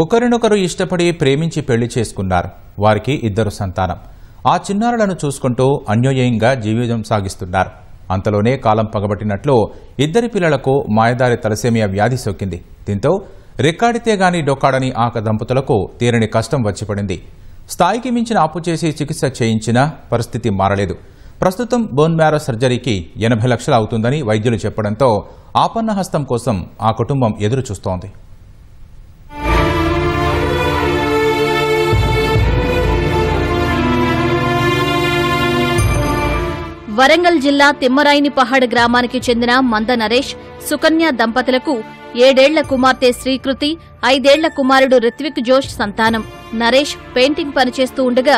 ఒకరినొకరు ఇష్టపడి ప్రేమించి పెళ్లి చేసుకున్నారు. వారికి 2 సంతానం. ఆ చిన్నారులను చూసుకుంటూ అన్యోన్యంగా జీవితం సాగిస్తున్నారు. అంతలోనే కాలం పగబట్టినట్లు 2 పిల్లలకు మాయదారి తలసేమియా వ్యాధి సోకింది. దీంతో రెక్కాడితే గాని డొక్కాడని ఆ దంపతులకు తీరని కష్టం వచ్చిపడింది. స్థాయికి మించిన అప్పు చేసి చికిత్స చేయించినా పరిస్థితి మారలేదు. ప్రస్తుతం బోన్ మ్యారో సర్జరీకి 80 లక్షలు అవుతుందని వైద్యులు చెప్పడంతో ఆపన్న హస్తం కోసం ఆ కుటుంబం ఎదురు చూస్తోంది. వరంగల్ జిల్లా తిమ్మరాయినిపహాడ్ గ్రామానికి చెందిన మంద నరేష్, సుకన్య దంపతులకు 7 ఏళ్ల కుమార్తె శ్రీకృతి, 5 ఏళ్ల కుమారుడు రిత్విక్ జోష్ సంతానం. నరేష్ పెయింటింగ్ పనిచేస్తూ ఉండగా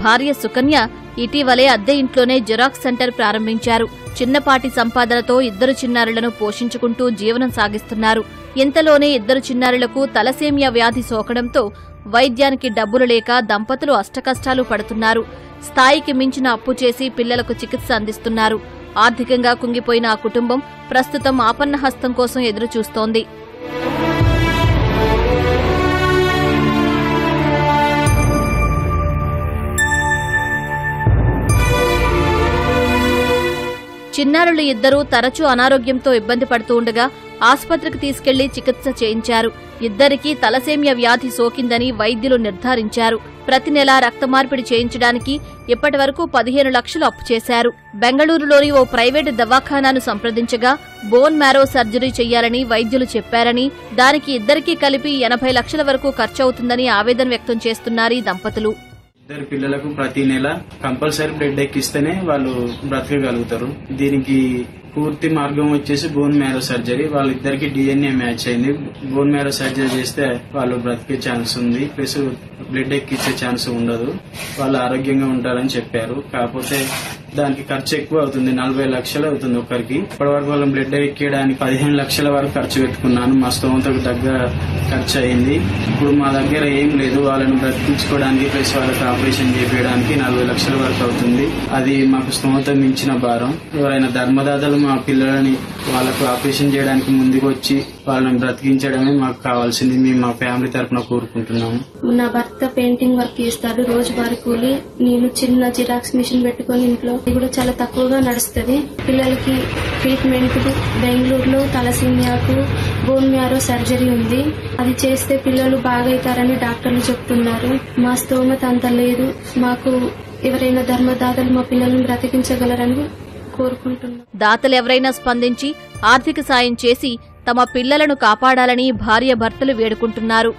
భార్య సుకన్య ఇటీవలే అద్దె ఇంట్లోనే జిరాక్స్ సెంటర్ ప్రారంభించారు. చిన్నపాటి సంపాదనతో 2 చిన్నారులను పోషించుకుంటూ జీవనం సాగిస్తున్నారు. ఇంతలోనే 2 చిన్నారులకు తలసేమియా వ్యాధి సోకడంతో వైద్యానికి డబ్బులు లేక దంపతులు అష్టకష్టాలు పడుతున్నారు. స్థాయికి మించిన అప్పు చేసి పిల్లలకు చికిత్స అందిస్తున్నారు. ఆర్థికంగా కుంగిపోయిన ఆ కుటుంబం ప్రస్తుతం ఆపన్న హస్తం కోసం ఎదురుచూస్తోంది. చిన్నారులు 2 తరచూ అనారోగ్యంతో ఇబ్బంది పడుతూ ఉండగా ఆస్పత్రికి తీసుకెళ్లి చికిత్స చేయించారు. 2కి తలసేమియా వ్యాధి సోకిందని వైద్యులు నిర్ధారించారు. ప్రతి నెలా రక్త మార్పిడి చేయించడానికి ఇప్పటివరకు 15 లక్షలు అప్పు చేశారు. బెంగళూరులోని ఓ ప్రైవేటు దవాఖానాను సంప్రదించగా బోన్ మ్యారో సర్జరీ చెయ్యాలని వైద్యులు చెప్పారని, దానికి 2కి కలిపి 80 లక్షల వరకు ఖర్చవుతుందని ఆవేదన వ్యక్తం చేస్తున్నారు ఈ దంపతులు. 2 పిల్లలకు ప్రతి నెల కంపల్సరీ బ్లడ్ ఎక్కిస్తేనే వాళ్ళు బ్రతకగలుగుతారు. దీనికి పూర్తి మార్గం వచ్చేసి బోన్ మ్యారో సర్జరీ. వాళ్ళిద్దరికి DNA మ్యాచ్ అయింది. బోన్ మ్యారో సర్జరీ చేస్తే వాళ్ళు బ్రతికే ఛాన్స్ ఉంది, ప్లస్ బ్లడ్ ఎక్కిచ్చే ఛాన్స్ ఉండదు. వాళ్ళు ఆరోగ్యంగా ఉంటారని చెప్పారు. కాకపోతే దానికి ఖర్చు ఎక్కువ అవుతుంది, 40 లక్షలు అవుతుంది ఒకరికి. ఇప్పటివరకు వాళ్ళని బ్లడ్ ఎక్కియడానికి 15 లక్షల వరకు ఖర్చు పెట్టుకున్నాను. మా స్తోమతకు దగ్గర ఖర్చు అయింది. ఇప్పుడు మా దగ్గర ఏం లేదు. వాళ్ళని బ్రతికించుకోవడానికి ప్లస్ వాళ్ళకి ఆపరేషన్ చేయించడానికి 40 లక్షల వరకు అవుతుంది. అది మాకు స్తోమత మించిన భారం. ఎవరైనా ధర్మదాతలు మా పిల్లలని వాళ్ళకు ఆపరేషన్ చేయడానికి ముందుకు వచ్చి వాళ్ళని బ్రతికించడమే మాకు కావాల్సింది. మేము మా ఫ్యామిలీ తరఫున కోరుకుంటున్నాము. నా భర్త పెయింటింగ్ వర్క్ చేస్తాడు, రోజువారీ కూలి. నేను చిన్న జిరాక్స్ మిషన్ పెట్టుకుని ఇంట్లో కూడా చాలా తక్కువగా నడుస్తుంది. పిల్లలకి ట్రీట్మెంట్ బెంగళూరులో తలసేమియాకు బోన్ మ్యారో సర్జరీ ఉంది. అది చేస్తే పిల్లలు బాగైతారని డాక్టర్లు చెప్తున్నారు. మా స్తోమత అంత లేదు. మాకు ఎవరైనా ధర్మదాతలు మా పిల్లలను బ్రతికించగలరని కోరుకుంటున్నాం. దాతలు ఎవరైనా స్పందించి ఆర్థిక సాయం చేసి తమ పిల్లలను కాపాడాలని భార్య భర్తలు వేడుకుంటున్నారు.